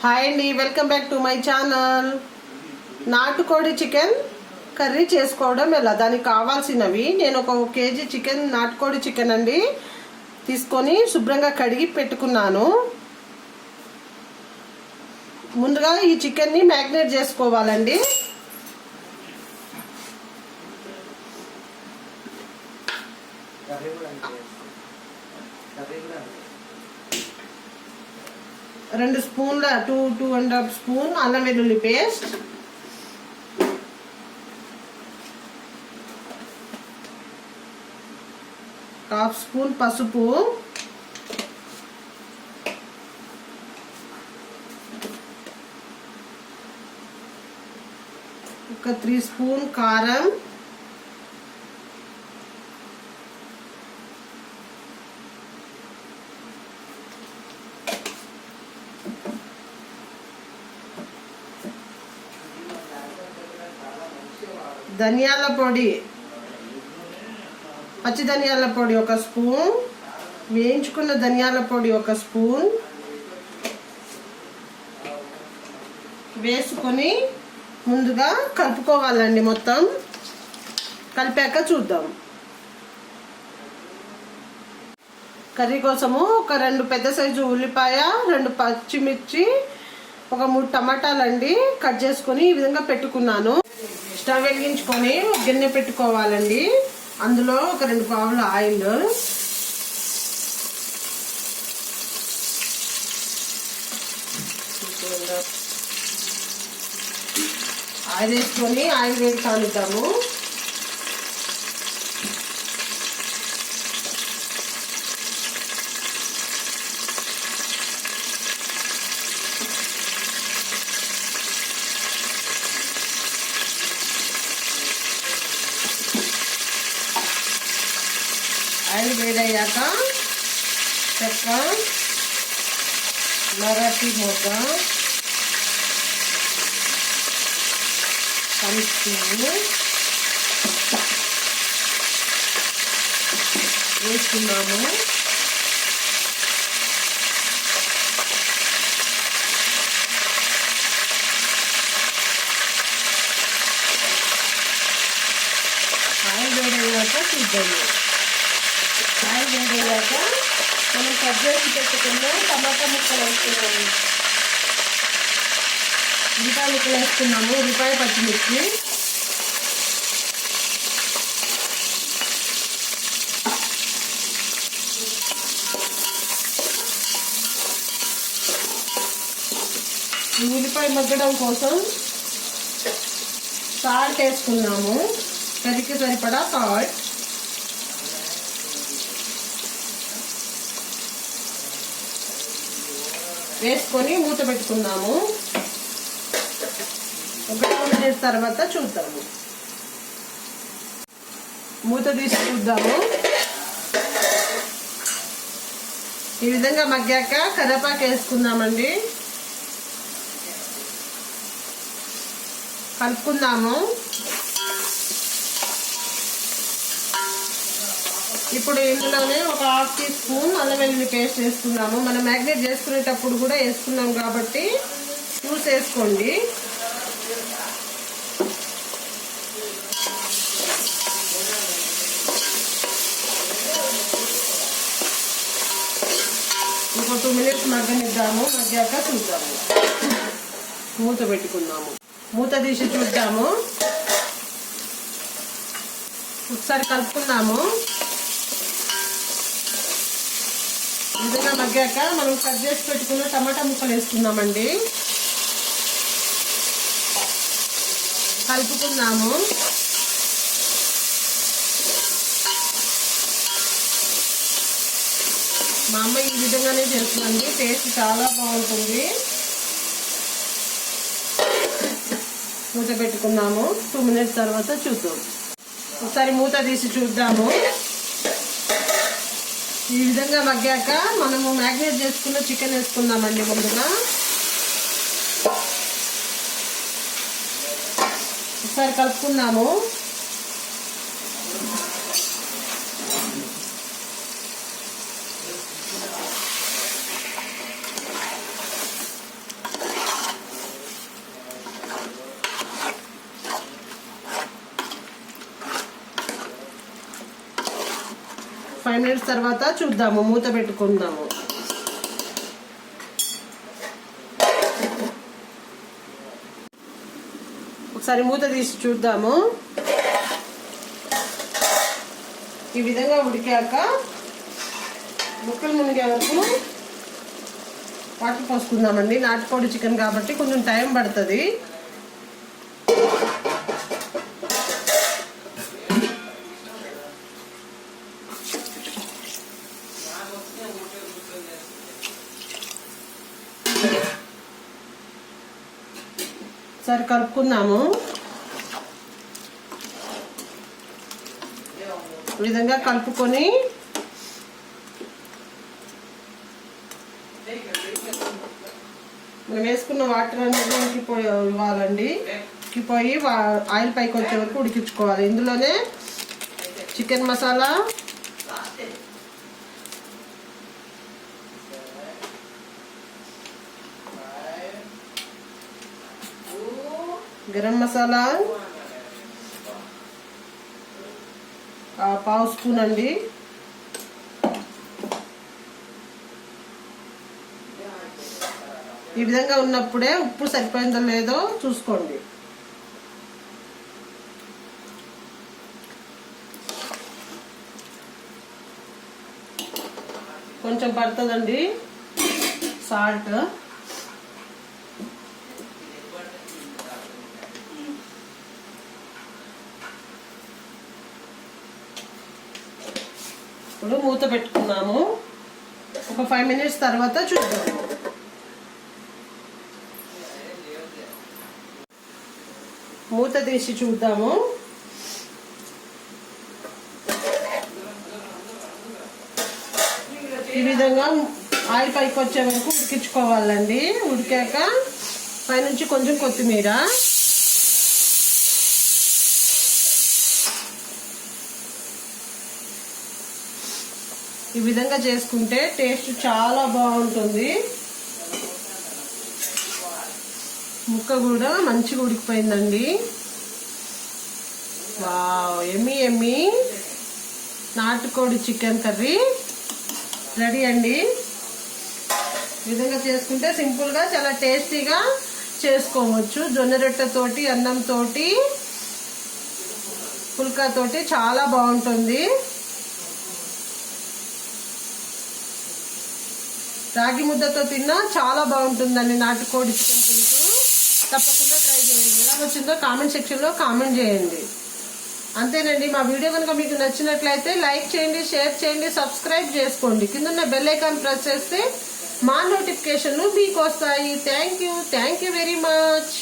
Hi అండి, welcome back to my channel. నాటుకోడి chicken curry చేసుకోవడం ఎలా, దానికి కావాల్సినవి నేను ఒక కేజీ చికెన్, నాటుకోడి చికెన్ అండి తీసుకొని శుభ్రంగా కడిగి పెట్టుకున్నాను. ముందుగా ఈ చికెన్ని మ్యాగ్నేట్ చేసుకోవాలండి. రెండు స్పూన్ల 2.5 స్పూన్ అల్లం వెల్లుల్లి పేస్ట్, హాఫ్ స్పూన్ పసుపు, ఒక 3 స్పూన్ కారం, ధనియాల పొడి, పచ్చి ధనియాల పొడి 1 స్పూన్, వేయించుకున్న ధనియాల పొడి 1 స్పూన్ వేసుకొని ముందుగా కలుపుకోవాలండి. మొత్తం కలిపాక చూద్దాం. కర్రీ కోసము ఒక 2 పెద్ద సైజు ఉల్లిపాయ, 2 పచ్చిమిర్చి, ఒక 3 టమాటాలండి కట్ చేసుకొని ఈ విధంగా పెట్టుకున్నాను. స్టవ్ వెలిగించుకొని గిన్నె పెట్టుకోవాలండి. అందులో ఒక 2 పావుల ఆయిల్, వేసుకొని ఆయిల్ వేడి కానిద్దాము. ఆయిల్ వేడయ్యాక చెక్క, మరాఠీ మొగ్గ, కంచులు వేసుకున్నాము. ఆయిల్ వేడయ్యాక చూద్దాము. ఆయిల్ వేడయ్యాక మనం కట్ చేసి పెట్టుకున్న టమాటా ముక్కలు వేసుకున్నాము. ఉల్లిపాయ ముక్కలు వేసుకున్నాము. ఉల్లిపాయ, పచ్చిమిర్చి, ఉల్లిపాయ మగ్గడం కోసం సాల్ట్ వేసుకున్నాము. కర్రీకి సరిపడా సాల్ట్, వేసుకొని మూత పెట్టుకున్నాము. ఒక 2 మినిట్స్ తర్వాత చూద్దాము. మూత తీసి చూద్దాము. ఈ విధంగా మగ్గాక కరివేపాకు వేసుకుందామండి. కలుపుకుందాము. ఇప్పుడు ఇందులోనే ఒక 1/2 టీ స్పూన్ అల్లం వెల్లుల్లి పేస్ట్ వేసుకున్నాము. మనం మ్యాగ్నేట్ చేసుకునేటప్పుడు కూడా వేసుకున్నాం కాబట్టి చూసి వేసుకోండి. ఇంకో 2 మినిట్స్ మగ్గనిద్దాము. మగ్గాక చూద్దాము. మూత పెట్టుకుందాము. మూత తీసి చూద్దాము. ఒకసారి కలుపుకుందాము. విధంగా మగ్గాక మనం కట్ చేసి పెట్టుకున్న టమాటా ముక్కలు వేసుకుందామండి. కలుపుకుందాము. మా అమ్మ ఈ విధంగానే చేస్తుందండి. టేస్ట్ చాలా బాగుంటుంది. మూత పెట్టుకున్నాము. 2 మినిట్స్ తర్వాత చూద్దాం. ఒకసారి మూత తీసి చూద్దాము. ఈ విధంగా మగ్గాక మనము మ్యాగ్నేట్ చేసుకున్న చికెన్ వేసుకుందామండి. ముందుగా ఒకసారి కలుపుకుందాము. 5 మినిట్స్ తర్వాత చూద్దాము, మూత పెట్టుకుందాము. ఒకసారి మూత తీసి చూద్దాము. ఈ విధంగా ఉడికాక ముక్కలు మునిగే వరకు వాటర్ పోసుకుందామండి. నాటుకోడి చికెన్ కాబట్టి కొంచెం టైం పడుతుంది. సరే కలుపుకుందాము. ఈ విధంగా కలుపుకొని మనం వేసుకున్న వాటర్ అనేది ఇవ్వాలండి. ఉడికిపోయి ఆయిల్ పైకి వచ్చే వరకు ఉడికించుకోవాలి. ఇందులోనే చికెన్ మసాలా, గరం మసాలా 1/2 స్పూన్ అండి. ఈ విధంగా ఉన్నప్పుడే ఉప్పు సరిపోయిందో లేదో చూసుకోండి. కొంచెం పడుతుందండి సాల్ట్. ఇప్పుడు మూత పెట్టుకున్నాము. ఒక 5 మినిట్స్ తర్వాత చూద్దాము. మూత తీసి చూద్దాము. ఈ విధంగా ఆయిల్ పైకి వచ్చే వరకు ఉడికించుకోవాలండి. ఉడికాక పైనుంచి కొంచెం కొత్తిమీర, ఈ విధంగా చేసుకుంటే టేస్ట్ చాలా బాగుంటుంది. ముక్క కూడా మంచిగా ఉడికిపోయిందండి. వావ్, ఎమ్మీ ఎమ్మీ నాటుకోడి చికెన్ కర్రీ రెడీ అండి. ఈ విధంగా చేసుకుంటే సింపుల్గా చాలా టేస్టీగా చేసుకోవచ్చు. జొన్న రొట్టెతోటి, అన్నంతోటి, పుల్కాతోటి చాలా బాగుంటుంది. రాగి ముద్దతో తిన్నా చాలా బాగుంటుందండి నాటుకోడి చికెన్ పులుసు. తప్పకుండా ట్రై చేయండి. ఎలా వచ్చిందో కామెంట్ సెక్షన్లో కామెంట్ చేయండి. అంతేనండి. మా వీడియో కనుక మీకు నచ్చినట్లయితే లైక్ చేయండి, షేర్ చేయండి, సబ్స్క్రైబ్ చేసుకోండి. కింద ఉన్న బెల్ ఐకాన్ ప్రెస్ చేస్తే మా నోటిఫికేషన్లు మీకు వస్తాయి. Thank you very much.